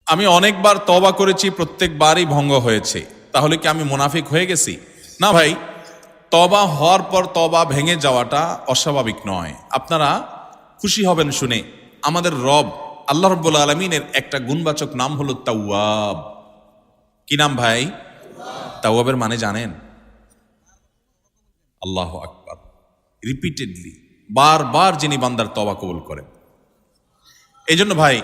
আমি অনেকবার তওবা করেছি, প্রত্যেকবারই ভঙ্গ হয়েছে, তাহলে কি আমি মুনাফিক হয়ে গেছি? না ভাই, তওবা হওয়ার পর তওবা ভেঙে যাওয়াটা অস্বাভাবিক নয়। আপনারা খুশি হবেন শুনে, আমাদের রব আল্লাহ রাব্বুল আলামিনের একটা গুণবাচক নাম হলো তাওয়াব। কি নাম ভাই? তাওয়াবের মানে জানেন? আল্লাহু আকবার। রিপিটেডলি, বারবার যিনি বান্দার তওবা কবুল করেন। এই জন্য ভাই,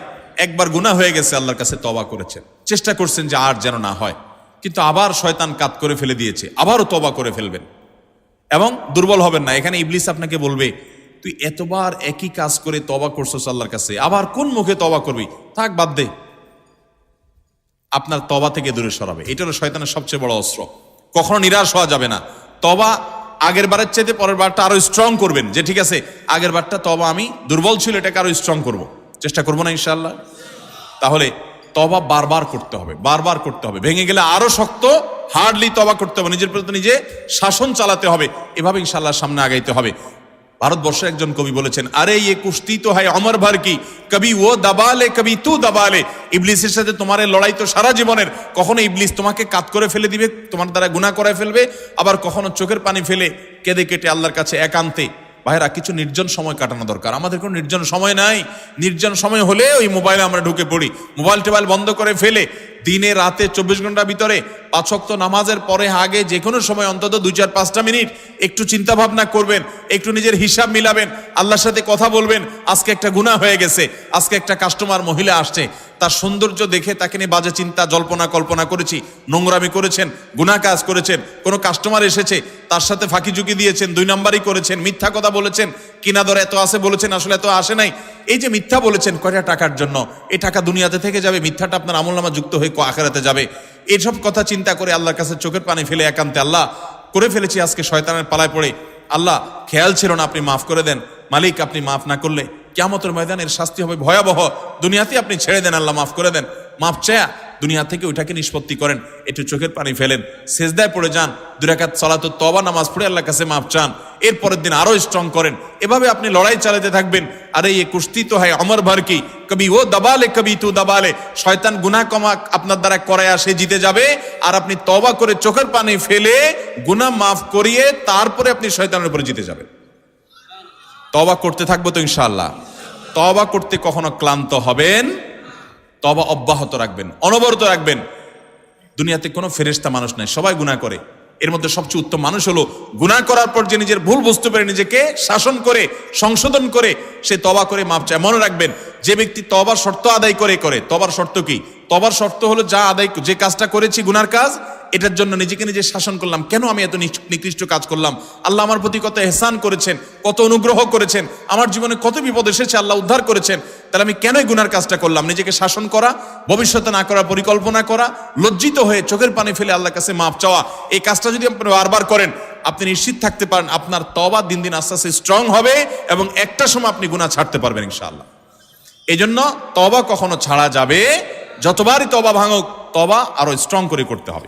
একবার গুনাহ হয়ে গেছে, আল্লাহর কাছে তওবা করেছেন, চেষ্টা করছেন যে আর যেন না হয়, কিন্তু আবার শয়তান কাত করে ফেলে দিয়েছে, আবারও তওবা করে ফেলবেন এবং দুর্বল হবেন না। এখানে ইবলিস আপনাকে বলবে, তুই এতবার একই কাজ করে তওবা করছস আল্লাহর কাছে, আবার কোন মুখে তওবা করবি? থাক, বাদ দে। আপনার তওবা থেকে দূরে সরাবে। এটা হলো শয়তানের সবচেয়ে বড় অস্ত্র। কখনো নিরাশ হওয়া যাবে না। তওবা আগের বারের চাইতে পরের বারটা আরো স্ট্রং করবেন, যে ঠিক আছে আগের বারটা তওবা আমি দুর্বল ছিল, এটাকে আরো স্ট্রং করব, চেষ্টা করবো না ইনশাআল্লাহ। তাহলে তওবা বারবার করতে হবে, বারবার করতে হবে। ভেঙে গেলে আরো শক্ত হার্ডলি তওবা করতে হবে, নিজের প্রতি নিজে শাসন চালাতে হবে, এভাবে ইনশাআল্লাহ সামনে আগাইতে হবে। ভারতবর্ষের একজন কবি বলেছেন, আরে ইয়ে কুস্তি তো হয় অমর ভর কি, কবি ও দাবালে কবি তু দাবালে। ইবলিসের সাথে তোমার লড়াই তো সারা জীবনের। কখনো ইবলিস তোমাকে কাত করে ফেলে দিবে, তোমার দ্বারা গুনাহ করায় ফেলবে, আবার কখনো চোখের পানি ফেলে কেঁদে কেটে আল্লাহর কাছে একান্তে। ভাইরা, কিছু নির্জন সময় কাটানো দরকার। আমাদের কোনো নির্জন সময় নাই। নির্জন সময় হলে ওই মোবাইলে আমরা ঢুকে পড়ি, মোবাইল টোবাইল বন্ধ করে ফেলে দিনে রাতে 24 ঘন্টার ভিতরে 5 ওয়াক্ত নামাজের পরে আগে যে কোনো সময় অন্তত 2-4-5টা মিনিট একটু চিন্তা ভাবনা করবেন, একটু নিজের হিসাব মিলাবেন, আল্লাহর সাথে কথা বলবেন। আজকে একটা গুনাহ হয়ে গেছে, আজকে একটা কাস্টমার মহিলা আসছে, তার সৌন্দর্য দেখে তাকে নিয়ে বাজে চিন্তা জল্পনা কল্পনা করেছি, নোংরামি করেছেন, গুনাহ কাজ করেছেন। কোনো কাস্টমার এসেছে, তার সাথে ফাঁকি ঝুঁকি দিয়েছেন, 2 নাম্বারই করেছেন, মিথ্যা কথা বলেছেন, কিনা দর এত আসে বলেছেন, আসলে এত আসে নাই। এই যে মিথ্যা বলেছেন কয়টা টাকার জন্য, এই টাকা দুনিয়াতে থেকে যাবে, মিথ্যাটা আপনার আমলনামা যুক্ত হয়ে আখিরাতে যাবে। এইসব কথা চিন্তা করে আল্লাহর কাছে চোখের পানি ফেলে একান্তে, আল্লাহ করে ফেলেছি আজকে শয়তানের পালায় পড়ে, আল্লাহ খেয়াল ছিল না, আপনি মাফ করে দেন। মালিক, আপনি মাফ না করলে কিয়ামতের ময়দানের শাস্তি হবে ভয়াবহ। দুনিয়াতে আপনি ছেড়ে দেন, আল্লাহ মাফ করে দেন। মাফ চায়া দুনিয়া থেকে ওইটাকে নিষ্পত্তি করেন, একটু চোখের পানি ফেলেন, সেজদায় পড়ে যান, 2 রাকাত সালাতুত তওবা নামাজ পড়ে আল্লাহর কাছে মাফ চান, এর পরের দিন আরো স্ট্রং করেন। এভাবে আপনি লড়াই চালাতে থাকবেন। আরে এই কুস্তি তো হয় অমর ভর কি, কবি ও দাবালে কবি তু দাবালে। শয়তান গুনাহ কমা আপনার দ্বারা করায় সে জিতে যাবে, আর আপনি তওবা করে চোখের পানি ফেলে গুনাহ মাফ করিয়ে তারপরে আপনি শয়তানের উপরে জিতে যাবেন। তওবা করতে থাকবো তো ইনশাআল্লাহ। তওবা করতে কখনো ক্লান্ত হবেন, তওবা অব্যাহত রাখবেন, অনবরত রাখবেন। দুনিয়াতে কোনো ফেরেশতা মানুষ নাই, সবাই গুনাহ করে। এর মধ্যে সবচেয়ে উত্তম মানুষ হলো গুনাহ করার পর যে নিজের ভুল বুঝতে পারে, নিজেকে শাসন করে সংশোধন করে সে তওবা করে মাফ চায়। মনে রাখবেন, যে ব্যক্তি তওবার শর্ত আদায় করে তওবার শর্ত কি? তওবার শর্ত হলো যে কাজটা করেছি গুনার কাজ, এটার জন্য নিজেকে নিজে শাসন করলাম, কেন আমি এত নিকৃষ্ট কাজ করলাম, আল্লাহ আমার প্রতি কত ইহসান করেছেন, কত অনুগ্রহ করেছেন, আমার জীবনে কত বিপদ এসেছে, আল্লাহ উদ্ধার করেছেন, তাহলে আমি কেন গুনার কাজটা করলাম? নিজেকে শাসন করা, ভবিষ্যতে না করার পরিকল্পনা করা, লজ্জিত হয়ে চোখের পানি ফেলে আল্লাহর কাছে মাফ চাওয়া, এই কাজটা যদি আপনি বারবার করেন, আপনি নিশ্চিত থাকতে পারেন আপনার তওবা দিন দিন আস্তে আস্তে স্ট্রং হবে এবং একটা সময় আপনি গুনাহ ছাড়তে পারবেন ইনশাআল্লাহ। এই জন্য তওবা কখনো ছাড়া যাবে, যতবারই তওবা ভাঙুক, তওবা আরো স্ট্রং করে করতে হবে।